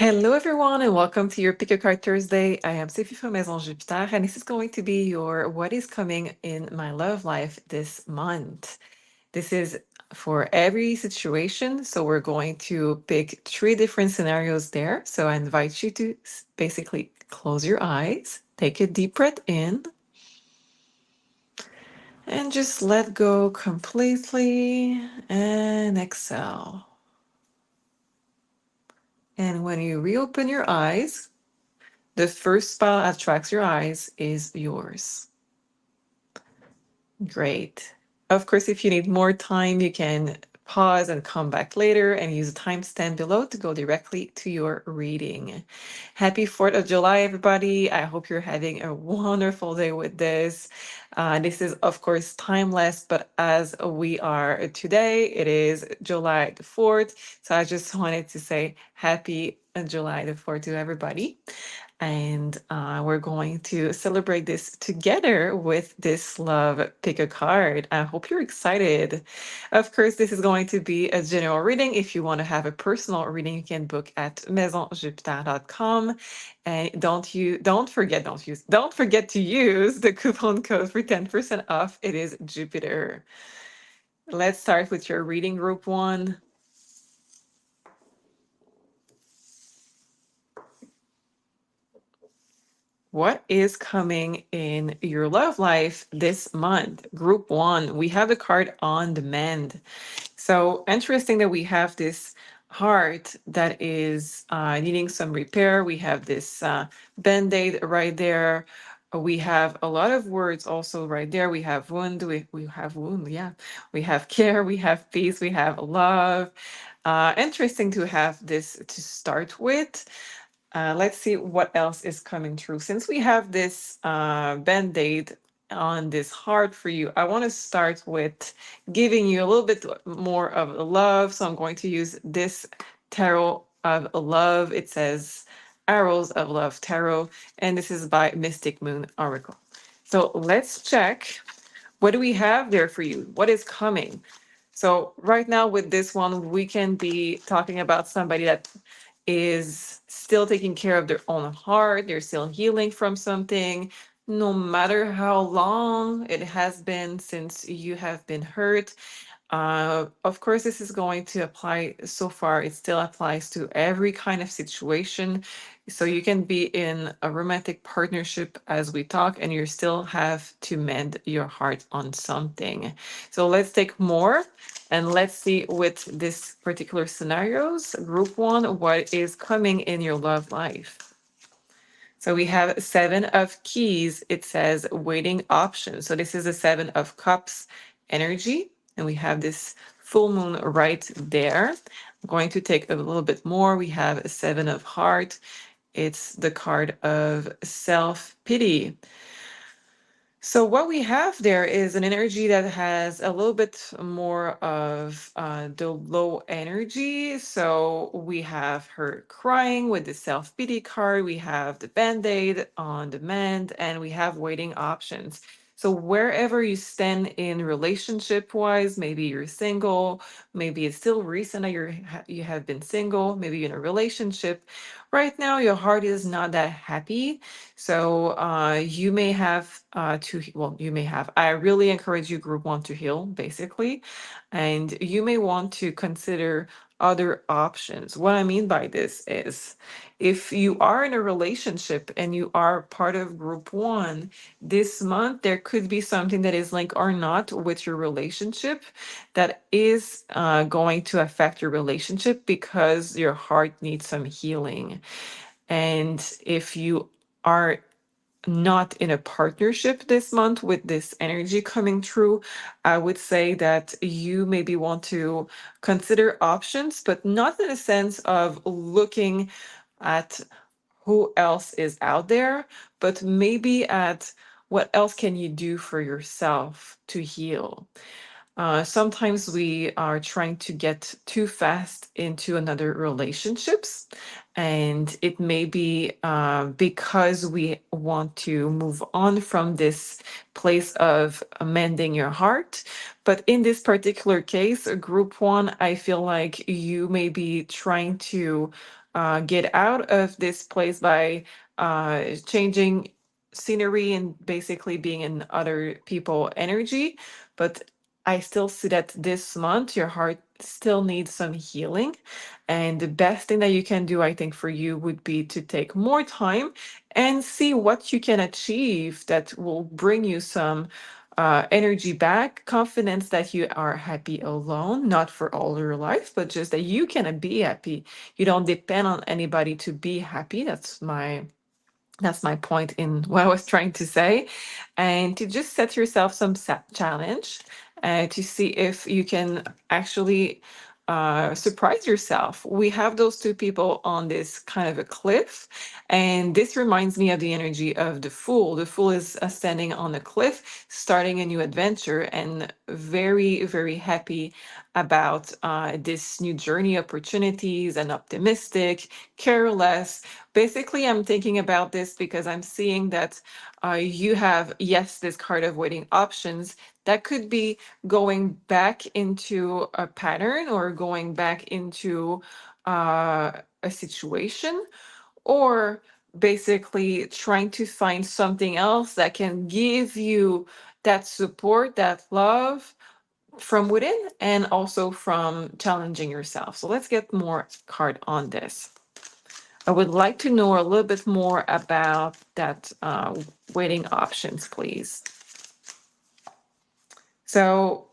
Hello, everyone, and welcome to your Pick a Card Thursday. I am Sophie from Maison Jupiter, and this is going to be your What is Coming in My Love Life this month. This is for every situation, so we're going to pick three different scenarios there. So I invite you to basically close your eyes, take a deep breath in, and just let go completely and exhale. And when you reopen your eyes, the first spot that attracts your eyes is yours. Great. Of course, if you need more time, you can pause and come back later and use the timestamp below to go directly to your reading. Happy 4th of July, everybody. I hope you're having a wonderful day with this. This is, of course, timeless, but as we are today, it is July the 4th. So I just wanted to say happy July the 4th to everybody. And we're going to celebrate this together with this love pick a card. I hope you're excited. Of course, this is going to be a general reading. If you want to have a personal reading, you can book at maisonjupiter.com. And don't forget to use the coupon code for 10% off. It is Jupiter. Let's start with your reading group one. What is coming in your love life this month? Group one, we have the card on demand. So interesting that we have this heart that is needing some repair. We have this band-aid right there. We have a lot of words also right there. We have wound, we have wound, yeah. We have care, we have peace, we have love. Interesting to have this to start with. Let's see what else is coming through. Since we have this band-aid on this heart for you, I want to start with giving you a little bit more of love. So I'm going to use this tarot of love. It says Arrows of Love Tarot, and this is by Mystic Moon Oracle. So let's check. What do we have there for you? What is coming? So right now with this one, we can be talking about somebody that is still taking care of their own heart. They're still healing from something, no matter how long it has been since you have been hurt. Of course, this is going to apply so far. It still applies to every kind of situation. So you can be in a romantic partnership as we talk, and you still have to mend your heart on something. So let's take more and let's see with this particular scenarios. Group one, what is coming in your love life? So we have Seven of Keys. It says waiting options. So this is a Seven of Cups energy. And we have this full moon right there. I'm going to take a little bit more. We have a Seven of Heart. It's the card of self-pity. So what we have there is an energy that has a little bit more of the low energy. So we have her crying with the self-pity card. We have the band-aid on demand, and we have waiting options. So wherever you stand in relationship-wise, maybe you're single, maybe it's still recent that you have been single, maybe you're in a relationship. Right now, your heart is not that happy, so you may have you may have. I really encourage you, group one, to heal, basically. And you may want to consider other options. What I mean by this is if you are in a relationship and you are part of group one, this month there could be something that is linked or not with your relationship that is going to affect your relationship because your heart needs some healing. And if you are not in a partnership this month with this energy coming through, I would say that you maybe want to consider options, but not in a sense of looking at who else is out there, but maybe at what else can you do for yourself to heal. Sometimes we are trying to get too fast into another relationships, and it may be because we want to move on from this place of mending your heart. But in this particular case, group one, I feel like you may be trying to get out of this place by changing scenery and basically being in other people energy. But I still see that this month your heart still needs some healing, and the best thing that you can do, I think, for you would be to take more time and see what you can achieve that will bring you some energy back, confidence that you are happy alone, not for all your life, but just that you can be happy. You don't depend on anybody to be happy. That's my point in what I was trying to say. And to just set yourself some challenge to see if you can actually surprise yourself. We have those two people on this kind of a cliff. And this reminds me of the energy of the Fool. The Fool is standing on a cliff, starting a new adventure, and very, very happy about this new journey, opportunities, and optimistic, careless. Basically, I'm thinking about this because I'm seeing that you have, yes, this card of waiting options. That could be going back into a pattern or going back into a situation, or basically trying to find something else that can give you that support, that love from within, and also from challenging yourself. So let's get more card on this. I would like to know a little bit more about that waiting options, please. So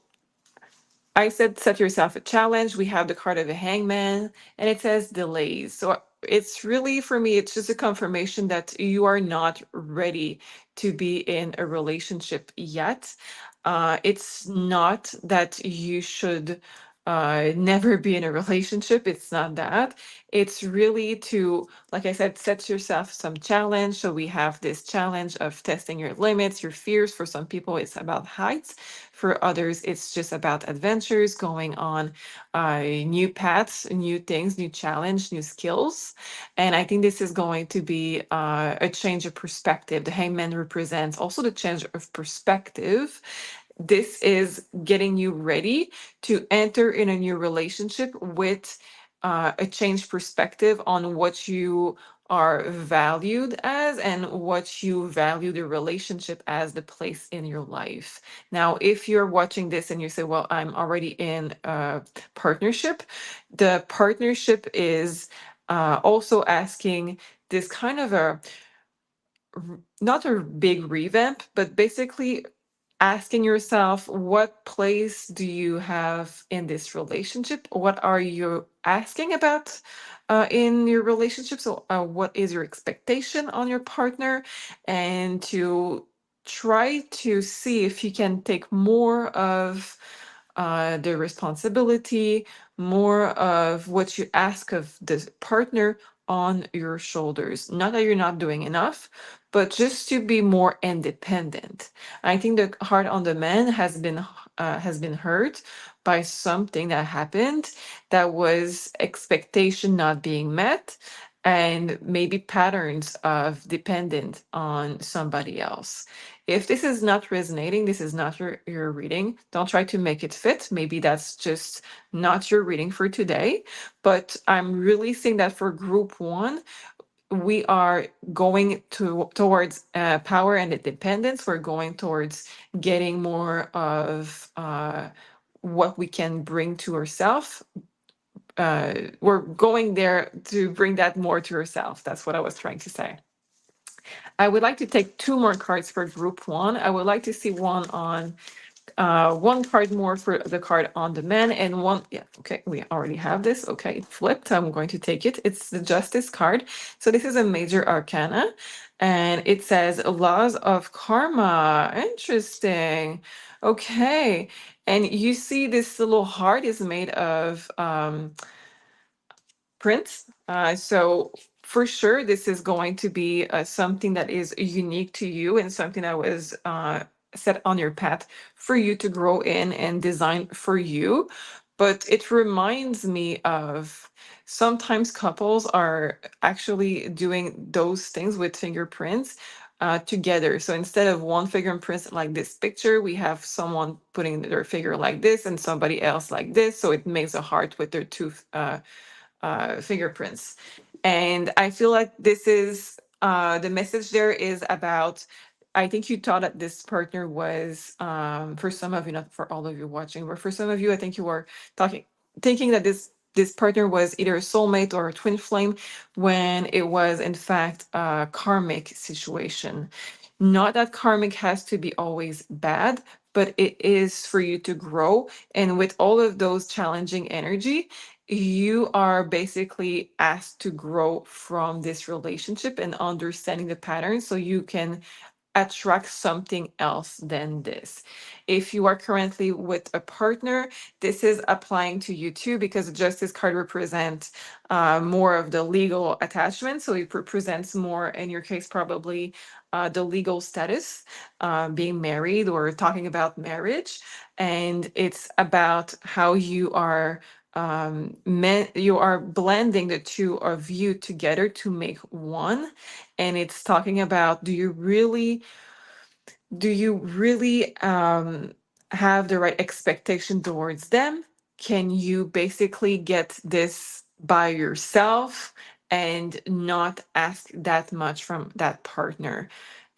I said set yourself a challenge. We have the card of a hangman, and it says delays. So it's really, for me, it's just a confirmation that you are not ready to be in a relationship yet. It's not that you should never be in a relationship. It's not that. It's really to, like I said, set yourself some challenge. So we have this challenge of testing your limits, your fears. For some people, it's about heights. For others, it's just about adventures, going on new paths, new things, new challenge, new skills. And I think this is going to be a change of perspective. The hangman represents also the change of perspective. This is getting you ready to enter in a new relationship with a changed perspective on what you are valued as and what you value the relationship as, the place in your life. Now, if you're watching this and you say, well, I'm already in a partnership, the partnership is also asking this kind of not a big revamp, but basically asking yourself, what place do you have in this relationship? What are you asking about in your relationship? So, what is your expectation on your partner? And to try to see if you can take more of the responsibility, more of what you ask of the partner on your shoulders. Not that you're not doing enough, but just to be more independent. I think the heart on the man has been hurt by something that happened, that was expectation not being met, and maybe patterns of dependent on somebody else. If this is not resonating, this is not your reading, don't try to make it fit. Maybe that's just not your reading for today. But I'm really seeing that for group one, we are going towards power and independence. We're going towards getting more of what we can bring to ourselves. We're going there to bring that more to ourselves. That's what I was trying to say. I would like to take two more cards for group one. I would like to see one card more for the card on the man, and one, yeah, okay, we already have this. Okay, it flipped. I'm going to take it. It's the Justice card. So this is a major arcana, and it says laws of karma. Interesting. Okay. And you see this little heart is made of prints. So for sure, this is going to be something that is unique to you and something that was set on your path for you to grow in and design for you. But it reminds me of sometimes couples are actually doing those things with fingerprints together. So instead of one fingerprint like this picture, we have someone putting their finger like this and somebody else like this. So it makes a heart with their two fingerprints. And I feel like this is the message there is about. I think you thought that this partner was, for some of you, not for all of you watching, but for some of you, I think you were talking, thinking that this partner was either a soulmate or a twin flame, when it was in fact a karmic situation. Not that karmic has to be always bad, but it is for you to grow. And with all of those challenging energy, you are basically asked to grow from this relationship and understanding the patterns so you can attract something else than this. If you are currently with a partner, this is applying to you too, because the Justice card represents more of the legal attachment. So it represents more, in your case, probably the legal status, being married or talking about marriage. And it's about how you are. You are blending the two of you together to make one, and it's talking about, do you really have the right expectation towards them? Can you basically get this by yourself and not ask that much from that partner?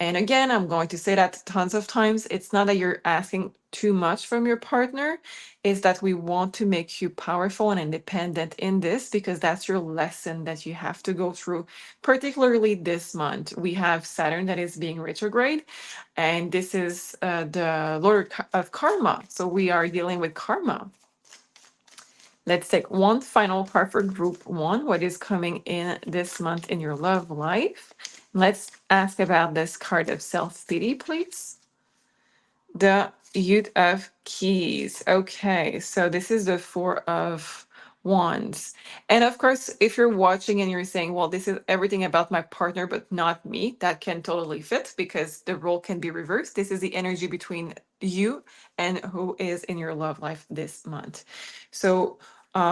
And again, I'm going to say that tons of times. It's not that you're asking too much from your partner, it's that we want to make you powerful and independent in this, because that's your lesson that you have to go through. Particularly this month, we have Saturn that is being retrograde, and this is the Lord of Karma. So we are dealing with karma. Let's take one final part for group one. What is coming in this month in your love life? Let's ask about this card of self pity, please. The Youth of Keys. Okay, so this is the Four of Wands. And of course, if you're watching and you're saying, well, this is everything about my partner, but not me, that can totally fit, because the role can be reversed. This is the energy between you and who is in your love life this month. So,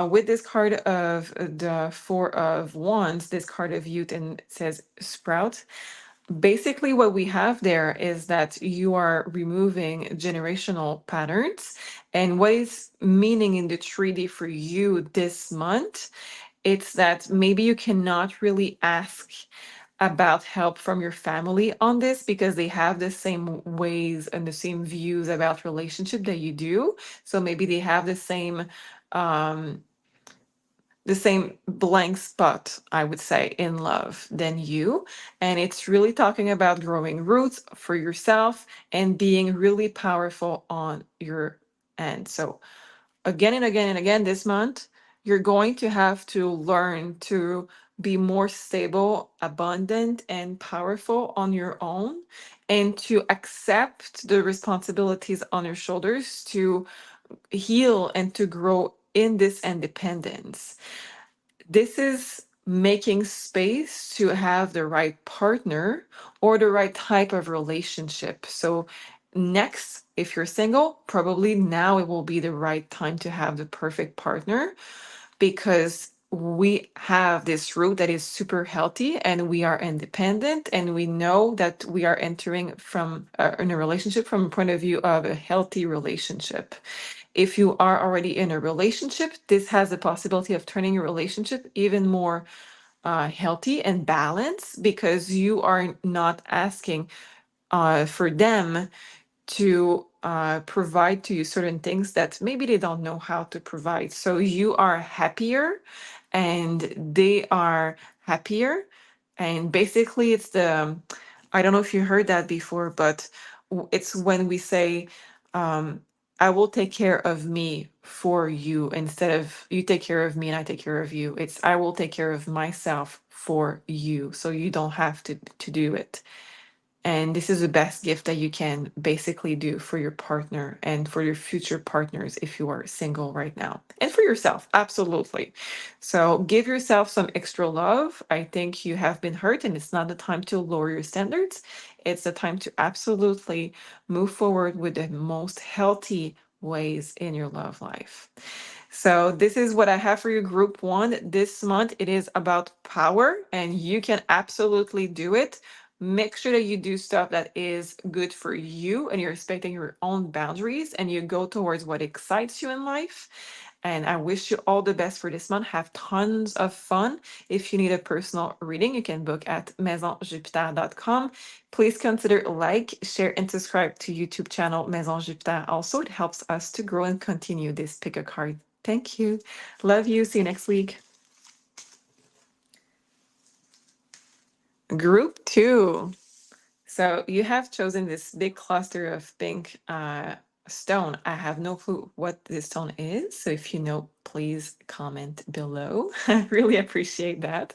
with this card of the Four of Wands, this card of youth, and it says sprout. Basically, what we have there is that you are removing generational patterns. And what is meaning in the 3D for you this month, it's that maybe you cannot really ask about help from your family on this, because they have the same ways and the same views about relationship that you do. So maybe they have um, the same blank spot, I would say, in love than you. And it's really talking about growing roots for yourself and being really powerful on your end. So, again and again and again this month, you're going to have to learn to be more stable, abundant, and powerful on your own, and to accept the responsibilities on your shoulders to heal and to grow in this independence. This is making space to have the right partner or the right type of relationship. So, next, if you're single, probably now it will be the right time to have the perfect partner, because we have this root that is super healthy and we are independent, and we know that we are entering from in a relationship from a point of view of a healthy relationship. If you are already in a relationship, this has the possibility of turning your relationship even more healthy and balanced, because you are not asking for them to provide to you certain things that maybe they don't know how to provide. So you are happier and they are happier. And basically, it's I don't know if you heard that before, but it's when we say, um, I will take care of me for you, instead of you take care of me and I take care of you. It's I will take care of myself for you. So you don't have to do it. And this is the best gift that you can basically do for your partner and for your future partners if you are single right now. And for yourself, absolutely. So give yourself some extra love. I think you have been hurt, and it's not the time to lower your standards. It's the time to absolutely move forward with the most healthy ways in your love life. So this is what I have for you, group one. This month, it is about power, and you can absolutely do it. Make sure that you do stuff that is good for you and you're respecting your own boundaries and you go towards what excites you in life. And I wish you all the best for this month. Have tons of fun. If you need a personal reading, you can book at maisonjupiter.com. Please consider like, share, and subscribe to YouTube channel Maison Jupiter. Also, it helps us to grow and continue this pick a card. Thank you. Love you. See you next week. Group two. So you have chosen this big cluster of pink stone. I have no clue what this stone is. So if you know, please comment below. I really appreciate that.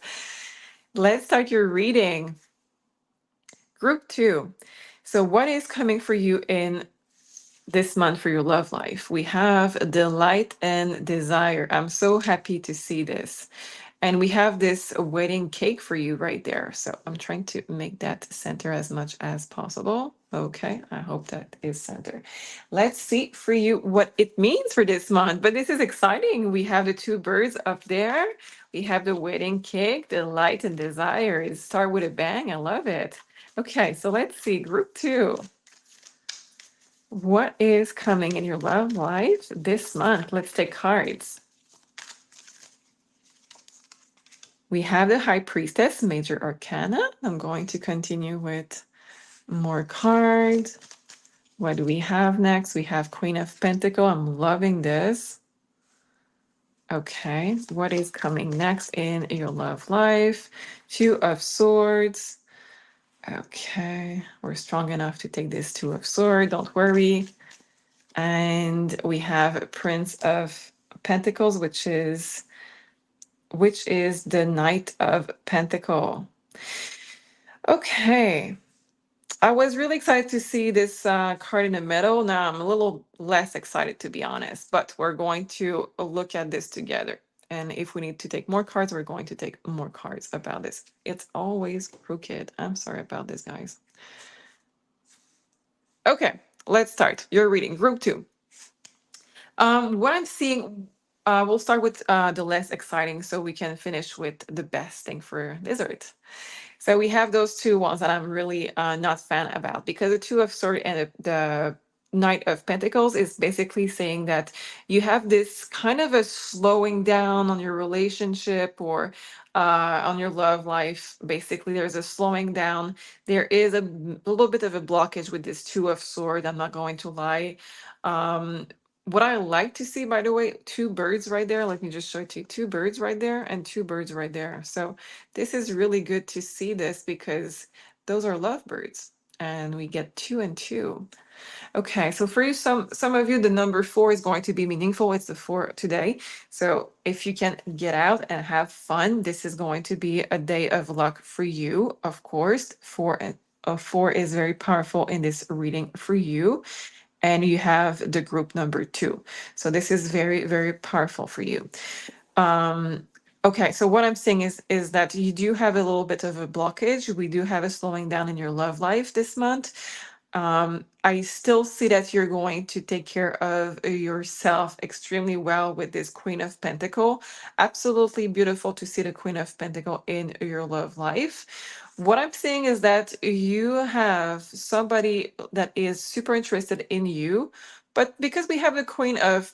Let's start your reading. Group two. So what is coming for you in this month for your love life? We have delight and desire. I'm so happy to see this. And we have this wedding cake for you right there. So I'm trying to make that center as much as possible. Okay, I hope that is center. Let's see for you what it means for this month. But this is exciting. We have the two birds up there. We have the wedding cake, the light and desire. It start with a bang. I love it. Okay, so let's see. Group two. What is coming in your love life this month? Let's take cards. We have the High Priestess, Major Arcana. I'm going to continue with more cards. What do we have next? We have Queen of Pentacle. I'm loving this. Okay, what is coming next in your love life? Two of Swords. Okay, we're strong enough to take this Two of Swords, don't worry. And we have Prince of Pentacles, which is the Knight of Pentacle. Okay, I was really excited to see this card in the middle. Now I'm a little less excited, to be honest, but we're going to look at this together. And if we need to take more cards, we're going to take more cards about this. It's always crooked. I'm sorry about this, guys. Okay, let's start. You're reading group two. What I'm seeing, we'll start with the less exciting so we can finish with the best thing for dessert. So we have those two ones that I'm really not fan about, because the Two of Swords and the Knight of Pentacles is basically saying that you have this kind of a slowing down on your relationship or on your love life. Basically, there's a slowing down. There is a little bit of a blockage with this Two of Swords. I'm not going to lie. What I like to see, by the way, two birds right there. Let me just show it to you. Two birds right there and two birds right there. So this is really good to see this because those are lovebirds and we get two and two. Okay, so for you, some of you, the number four is going to be meaningful. It's the four today. So if you can get out and have fun, this is going to be a day of luck for you. Of course, four is very powerful in this reading for you. And you have the group number two. So this is very, very powerful for you. Okay, so what I'm saying is that you do have a little bit of a blockage. We do have a slowing down in your love life this month. I still see that you're going to take care of yourself extremely well with this Queen of Pentacle. Absolutely beautiful to see the Queen of Pentacle in your love life. What I'm saying is that you have somebody that is super interested in you, but because we have because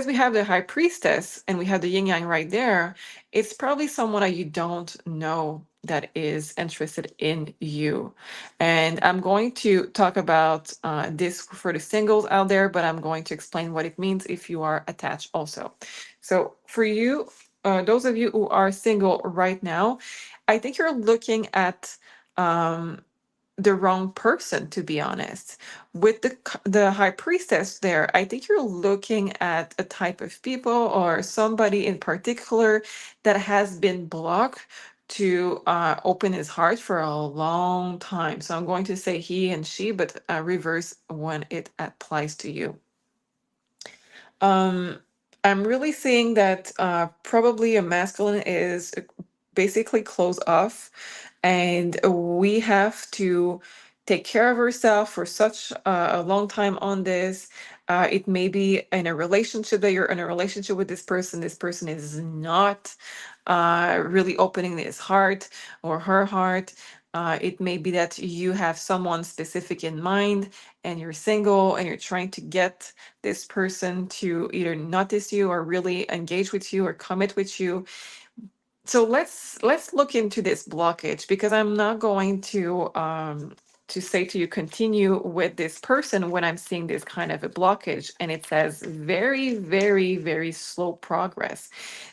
we have the High Priestess and we have the Yin Yang right there, it's probably someone that you don't know that is interested in you. And I'm going to talk about this for the singles out there, but I'm going to explain what it means if you are attached also. So for you, those of you who are single right now, I think you're looking at the wrong person, to be honest. With the High Priestess there, I think you're looking at a type of people or somebody in particular that has been blocked to open his heart for a long time. So I'm going to say he and she, but reverse when it applies to you. Um, I'm really seeing that probably a masculine is basically closed off, and we have to take care of ourselves for such a long time on this. It may be in a relationship that you're in a relationship with this person. This person is not really opening his heart or her heart. It may be that you have someone specific in mind and you're single and you're trying to get this person to either notice you or really engage with you or commit with you. So let's look into this blockage, because I'm not going to say to you continue with this person when I'm seeing this kind of a blockage, and it says very, very, very slow progress.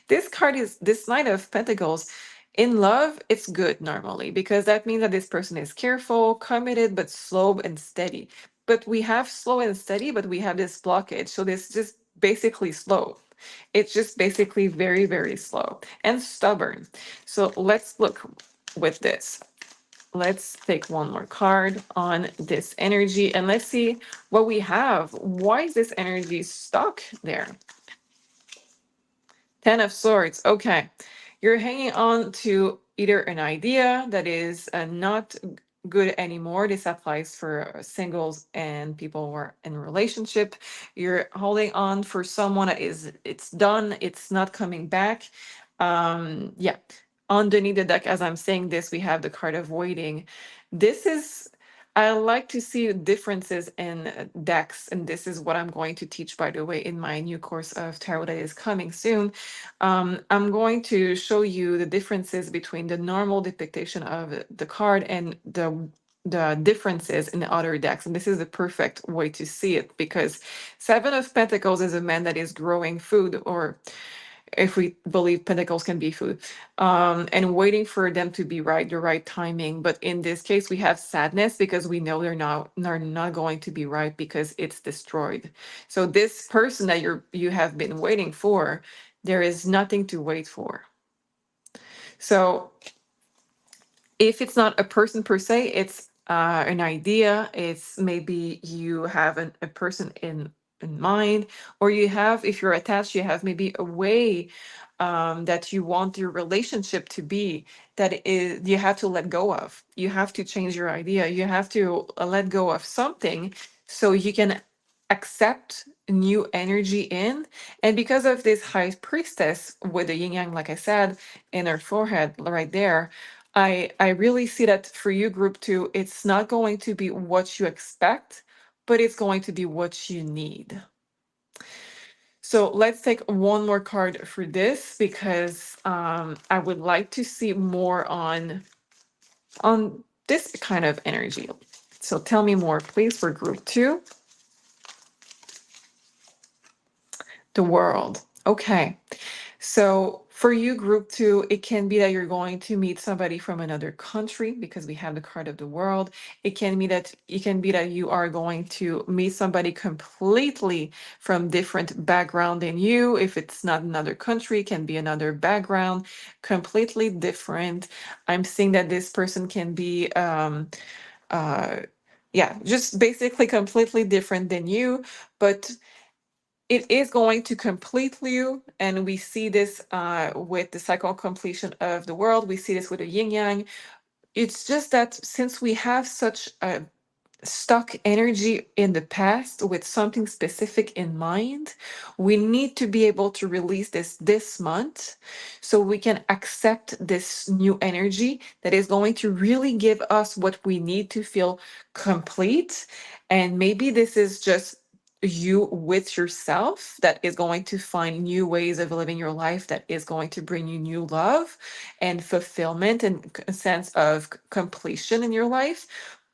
This card is this Knight of Pentacles. In love, it's good normally because that means that this person is careful, committed, but slow and steady. But we have slow and steady, but we have this blockage. So this just basically slow. It's just basically very, very slow and stubborn. So let's look with this. Let's take one more card on this energy and let's see what we have. Why is this energy stuck there? Ten of Swords. Okay. You're hanging on to either an idea that is not good anymore. This applies for singles and people who are in a relationship. You're holding on for someone that is, it's done, it's not coming back. Yeah. Underneath the deck, as I'm saying this, we have the card of waiting. This is, I like to see differences in decks, and this is what I'm going to teach, by the way, in my new course of tarot that is coming soon. I'm going to show you the differences between the normal depiction of the card and the differences in the other decks. And this is the perfect way to see it, because Seven of Pentacles is a man that is growing food, or if we believe pentacles can be food, and waiting for them to be right, the right timing. But in this case, we have sadness because we know they're not going to be right because it's destroyed. So this person that you have been waiting for, there is nothing to wait for. So if it's not a person per se, it's an idea. It's maybe you have a person in mind, or you have, if you're attached, you have maybe a way that you want your relationship to be, that is you have to let go of. You have to change your idea. You have to let go of something so you can accept new energy in. And because of this high priestess with the yin yang, like I said, in her forehead right there, I really see that for you, group two, it's not going to be what you expect, but it's going to be what you need. So let's take one more card for this, because I would like to see more on this kind of energy. So tell me more, please, for group two. The World. Okay. So for you, group two, it can be that you're going to meet somebody from another country because we have the card of the world. It can be that you are going to meet somebody completely from different background than you. If it's not another country, it can be another background, completely different. I'm seeing that this person can be uh yeah, just basically completely different than you, but it is going to complete you. And we see this with the cycle completion of the world. We see this with the yin yang. It's just that since we have such a stuck energy in the past with something specific in mind, we need to be able to release this month so we can accept this new energy that is going to really give us what we need to feel complete. And maybe this is just you with yourself that is going to find new ways of living your life, that is going to bring you new love and fulfillment and a sense of completion in your life.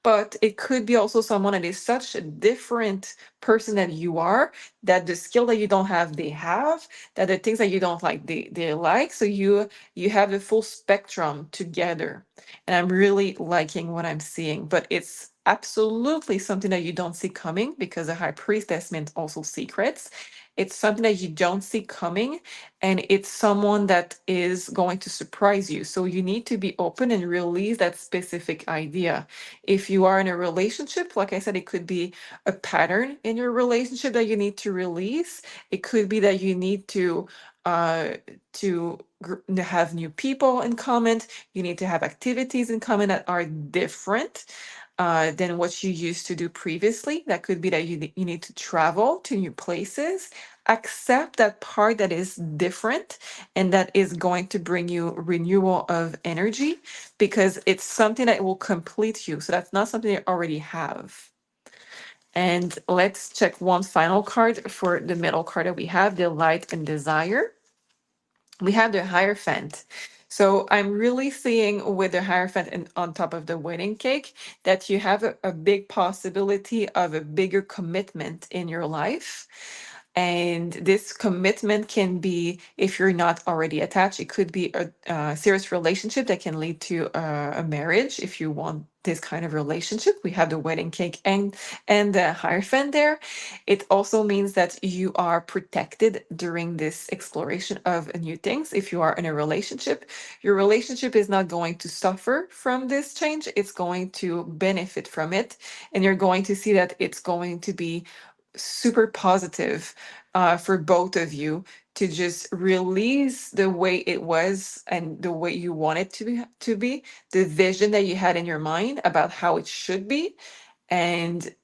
But it could be also someone that is such a different person than you are, that the skill that you don't have, they have, that the things that you don't like, they like. So you have the full spectrum together. And I'm really liking what I'm seeing. But it's absolutely something that you don't see coming, because the high priestess meant also secrets. It's something that you don't see coming, and it's someone that is going to surprise you. So you need to be open and release that specific idea. If you are in a relationship, like I said, it could be a pattern in your relationship that you need to release. It could be that you need uh to have new people in common. You need to have activities in common that are different than what you used to do previously. That could be that you need to travel to new places. Accept that part that is different and that is going to bring you renewal of energy, because it's something that will complete you. So that's not something you already have. And let's check one final card for the middle card that we have, the light and desire. We have the Hierophant. So I'm really seeing with the Hierophant and on top of the wedding cake that you have a big possibility of a bigger commitment in your life. And this commitment can be, if you're not already attached, it could be a serious relationship that can lead to a marriage. If you want this kind of relationship, we have the wedding cake and the Hierophant there. It also means that you are protected during this exploration of new things. If you are in a relationship, your relationship is not going to suffer from this change. It's going to benefit from it. And you're going to see that it's going to be super positive for both of you to just release the way it was and the way you want it to be, the vision that you had in your mind about how it should be, and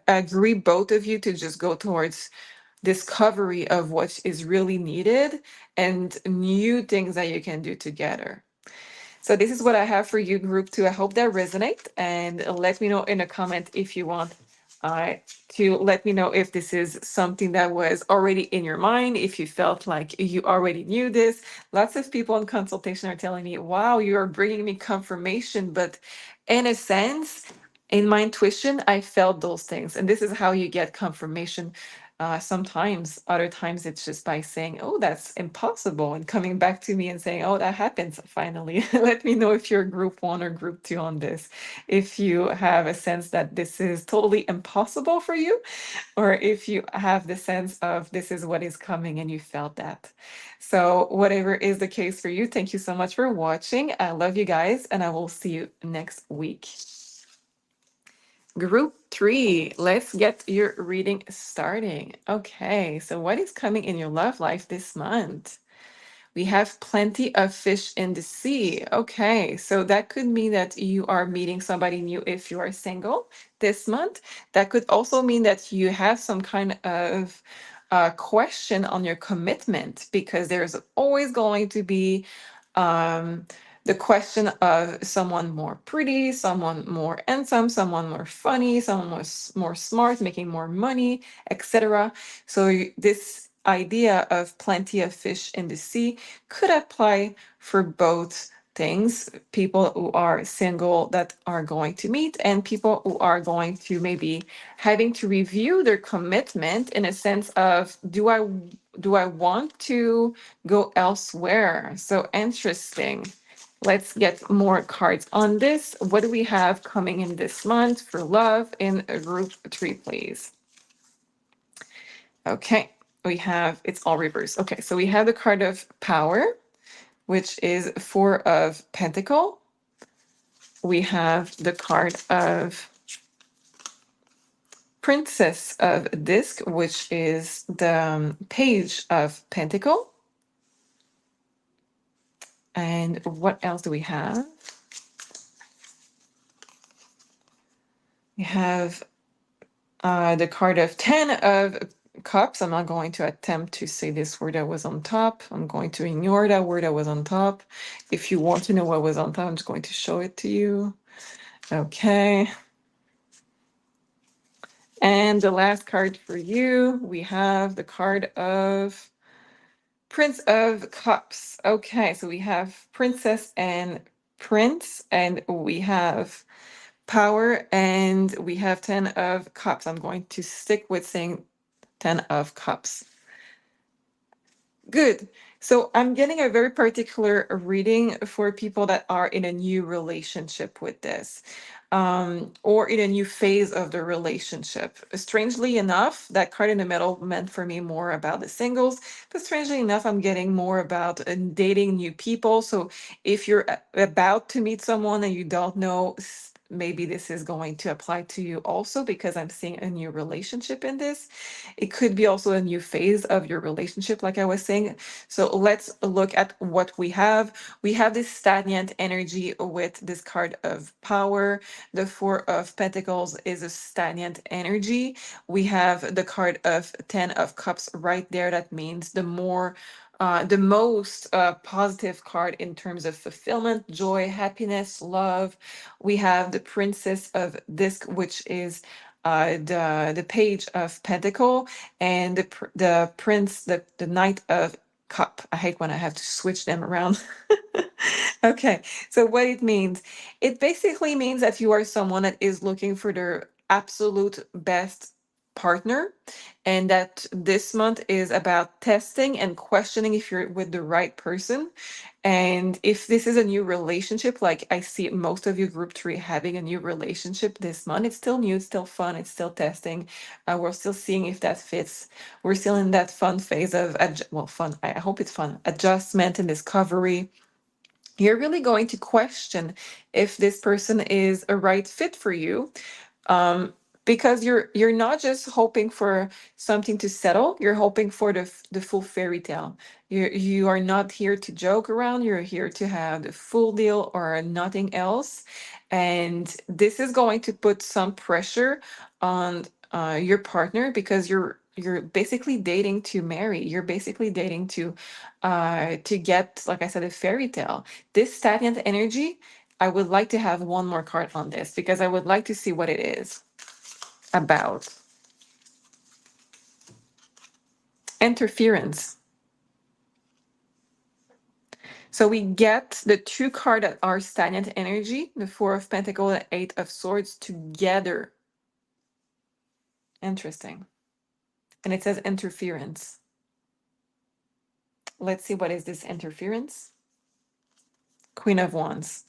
agree both of you to just go towards discovery of what is really needed and new things that you can do together. So this is what I have for you, group two. I hope that resonate, and let me know in a comment if you want uh, to let me know if this is something that was already in your mind, if you felt like you already knew this. Lots of people in consultation are telling me, wow, you are bringing me confirmation, but in a sense, in my intuition, I felt those things. And this is how you get confirmation. Sometimes, other times, it's just by saying, oh, that's impossible, and coming back to me and saying, oh, that happens finally. Let me know if you're group one or group two on this. If you have a sense that this is totally impossible for you, or if you have the sense of this is what is coming and you felt that. So, whatever is the case for you, thank you so much for watching. I love you guys, and I will see you next week. Group three, let's get your reading starting. Okay, so what is coming in your love life this month? We have plenty of fish in the sea. Okay, so that could mean that you are meeting somebody new if you are single this month. That could also mean that you have some kind of question on your commitment, because there's always going to be um, the question of someone more pretty, someone more handsome, someone more funny, someone more smart, making more money, etc. So this idea of plenty of fish in the sea could apply for both things, people who are single that are going to meet and people who are going to maybe having to review their commitment in a sense of do I want to go elsewhere? So interesting. Let's get more cards on this. What do we have coming in this month for love in group three, please? Okay, we have, it's all reversed. Okay, so we have the card of power, which is Four of Pentacle. We have the card of Princess of Disc, which is the Page of Pentacle. And what else do we have? We have the card of Ten of Cups. I'm not going to attempt to say this word that was on top. I'm going to ignore that word that was on top. If you want to know what was on top, I'm just going to show it to you. Okay. And the last card for you, we have the card of Prince of Cups. Okay, so we have Princess and Prince, and we have Power, and we have Ten of Cups. I'm going to stick with saying Ten of Cups. Good. So I'm getting a very particular reading for people that are in a new relationship with this, or in a new phase of the relationship. Strangely enough, that card in the middle meant for me more about the singles, but strangely enough, I'm getting more about dating new people. So if you're about to meet someone and you don't know maybe this is going to apply to you also, because I'm seeing a new relationship in this. It could be also a new phase of your relationship, like I was saying. So let's look at what we have. We have this stagnant energy with this card of power. The Four of Pentacles is a stagnant energy. We have the card of Ten of Cups right there. That means the most positive card in terms of fulfillment, joy, happiness, love. We have the Princess of Disc, which is the Page of Pentacle, and the Prince, the Knight of Cup. I hate when I have to switch them around. Okay, so what it means, it basically means that you are someone that is looking for their absolute best partner, and that this month is about testing and questioning if you're with the right person. And if this is a new relationship, like I see most of you group three having a new relationship this month, it's still new, it's still fun, it's still testing. We're still seeing if that fits. We're still in that fun phase of, well, fun, I hope it's fun, adjustment and discovery. You're really going to question if this person is a right fit for you, um, because you're not just hoping for something to settle. You're hoping for the full fairy tale. You are not here to joke around. You're here to have the full deal or nothing else. And this is going to put some pressure on your partner, because you're basically dating to marry. You're basically dating to get, like I said, a fairy tale. This stagnant energy, I would like to have one more card on this, because I would like to see what it is about. Interference. So we get the two cards that are stagnant energy, the Four of Pentacles and Eight of Swords together. Interesting. And it says interference. Let's see, what is this interference? Queen of Wands.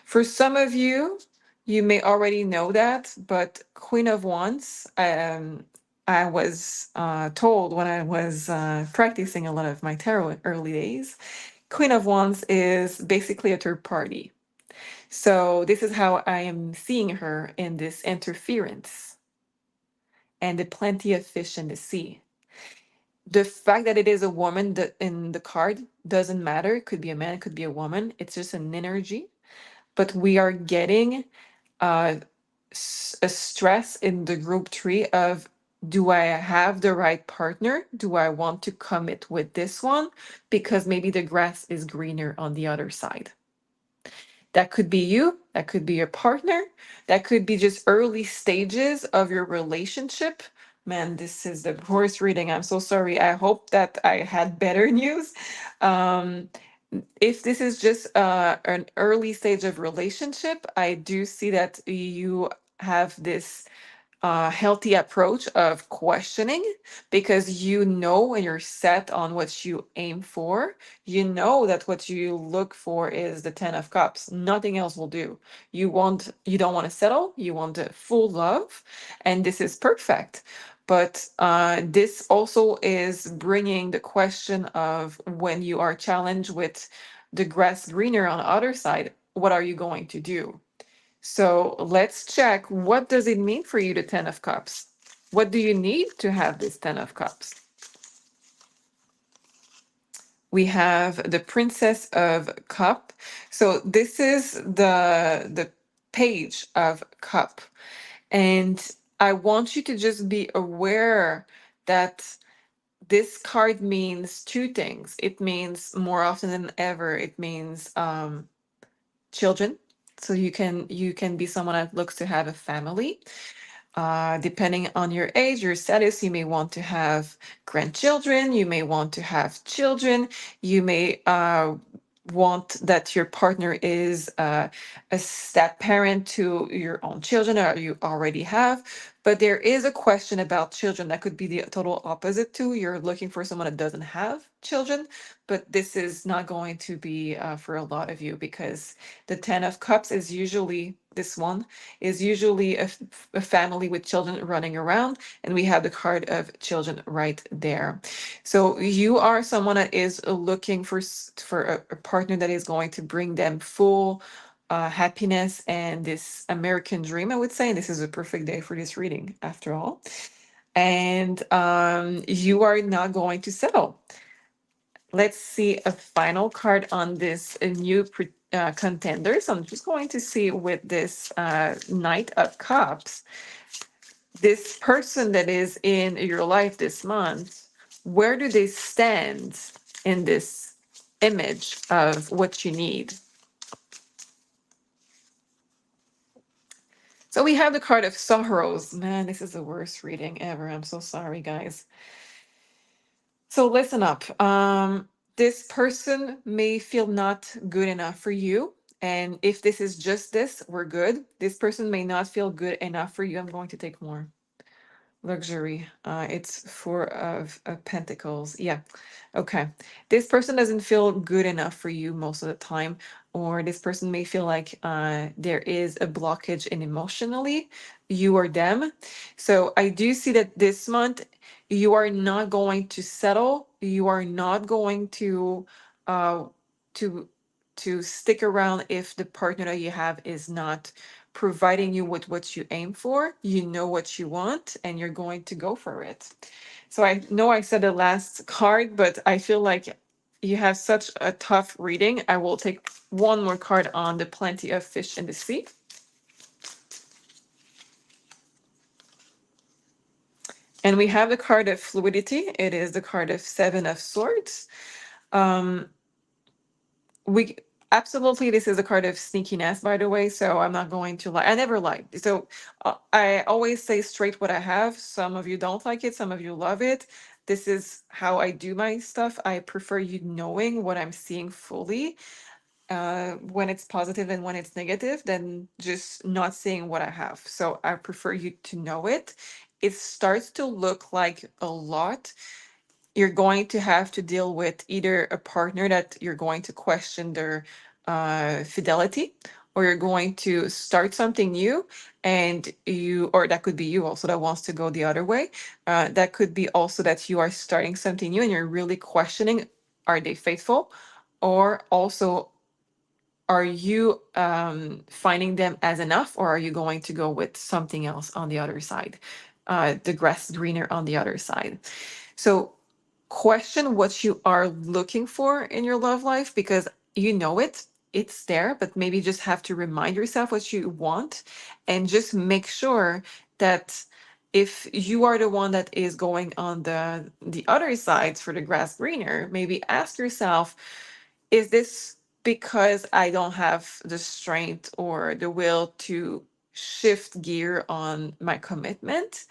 For some of you, you may already know that, but Queen of Wands, I was told when I was practicing a lot of my tarot in early days, Queen of Wands is basically a third party. So this is how I am seeing her in this interference and the plenty of fish in the sea. The fact that it is a woman that in the card doesn't matter. It could be a man, it could be a woman. It's just an energy. But we are getting uh, a stress in the group three of, do I have the right partner? Do I want to commit with this one? Because maybe the grass is greener on the other side. That could be you, that could be your partner, that could be just early stages of your relationship. Man, this is the horse reading. I'm so sorry. I hope that I had better news. Um, if this is just an early stage of relationship, I do see that you have this healthy approach of questioning, because you know when you're set on what you aim for, you know that what you look for is the Ten of Cups. Nothing else will do. You don't want to settle, you want a full love, and this is perfect. But this also is bringing the question of, when you are challenged with the grass greener on the other side, what are you going to do? So let's check, what does it mean for you, the Ten of Cups? What do you need to have this Ten of Cups? We have the Princess of Cup. So this is the Page of Cup. And I want you to just be aware that this card means two things. It means, more often than ever, it means children. So you can be someone that looks to have a family. Depending on your age, your status, you may want to have grandchildren, you may want to have children, you may want that your partner is a step parent to your own children, or you already have. But there is a question about children that could be the total opposite too. You're looking for someone that doesn't have children, but this is not going to be for a lot of you, because the Ten of Cups is usually, this one is usually a family with children running around, and we have the card of children right there. So you are someone that is looking for a partner that is going to bring them full happiness and this American dream, I would say. And this is a perfect day for this reading, after all. And you are not going to settle. Let's see a final card on this new contender. So I'm just going to see with this Knight of Cups, this person that is in your life this month, where do they stand in this image of what you need? So we have the card of sorrows. Man, this is the worst reading ever. I'm so sorry, guys. So listen up. This person may feel not good enough for you. And if this is just this, we're good. This person may not feel good enough for you. I'm going to take more. Luxury. It's Four of Pentacles. Yeah. Okay. This person doesn't feel good enough for you most of the time, or this person may feel like there is a blockage in emotionally, you or them. So I do see that this month you are not going to settle. You are not going uh to stick around if the partner that you have is not providing you with what you aim for. You know what you want, and you're going to go for it. So I know I said the last card, but I feel like you have such a tough reading. I will take one more card on the Plenty of Fish in the Sea. And we have the card of fluidity. It is the card of Seven of Swords. Um, we absolutely, this is a card of sneakiness, by the way, so I'm not going to lie. I never lied. So I always say straight what I have. Some of you don't like it, some of you love it. This is how I do my stuff. I prefer you knowing what I'm seeing fully, when it's positive and when it's negative, than just not seeing what I have. So I prefer you to know it. It starts to look like a lot. You're going to have to deal with either a partner that you're going to question their fidelity, or you're going to start something new, and or that could be you also that wants to go the other way. That could be also that you are starting something new and you're really questioning, are they faithful? Or also, are you finding them as enough, or are you going to go with something else on the other side? The grass greener on the other side. So question what you are looking for in your love life, because you know it's there, but maybe just have to remind yourself what you want, and just make sure that if you are the one that is going on the other sides for the grass greener, maybe ask yourself, is this because I don't have the strength or the will to shift gear on my commitment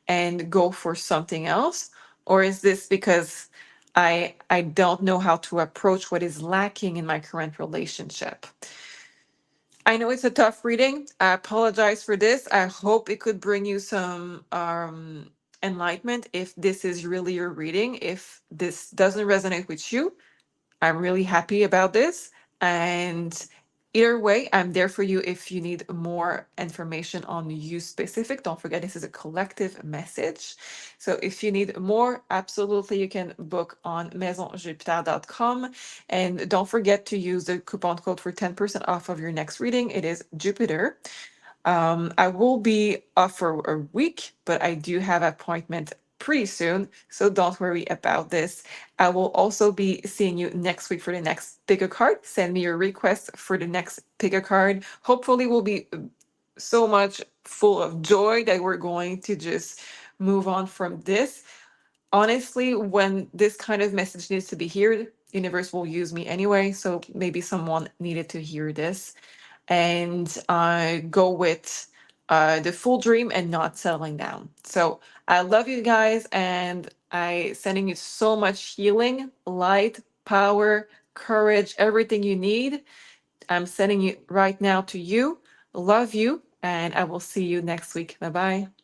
and go for something else? Or is this because I don't know how to approach what is lacking in my current relationship? I know it's a tough reading. I apologize for this. I hope it could bring you some enlightenment if this is really your reading. If this doesn't resonate with you, I'm really happy about this. And either way, I'm there for you if you need more information on you specific. Don't forget, this is a collective message. So if you need more, absolutely, you can book on maisonjupiter.com. And don't forget to use the coupon code for 10% off of your next reading. It is Jupiter. I will be off for a week, but I do have an appointment pretty soon, so don't worry about this. I will also be seeing you next week for the next pick a card. Send me your request for the next pick a card. Hopefully, we'll be so much full of joy that we're going to just move on from this. Honestly, when this kind of message needs to be heard, universe will use me anyway, so maybe someone needed to hear this, and go with the full dream and not settling down. So I love you guys, and I sending you so much healing, light, power, courage, everything you need. I'm sending it right now to you. Love you, and I will see you next week. Bye bye.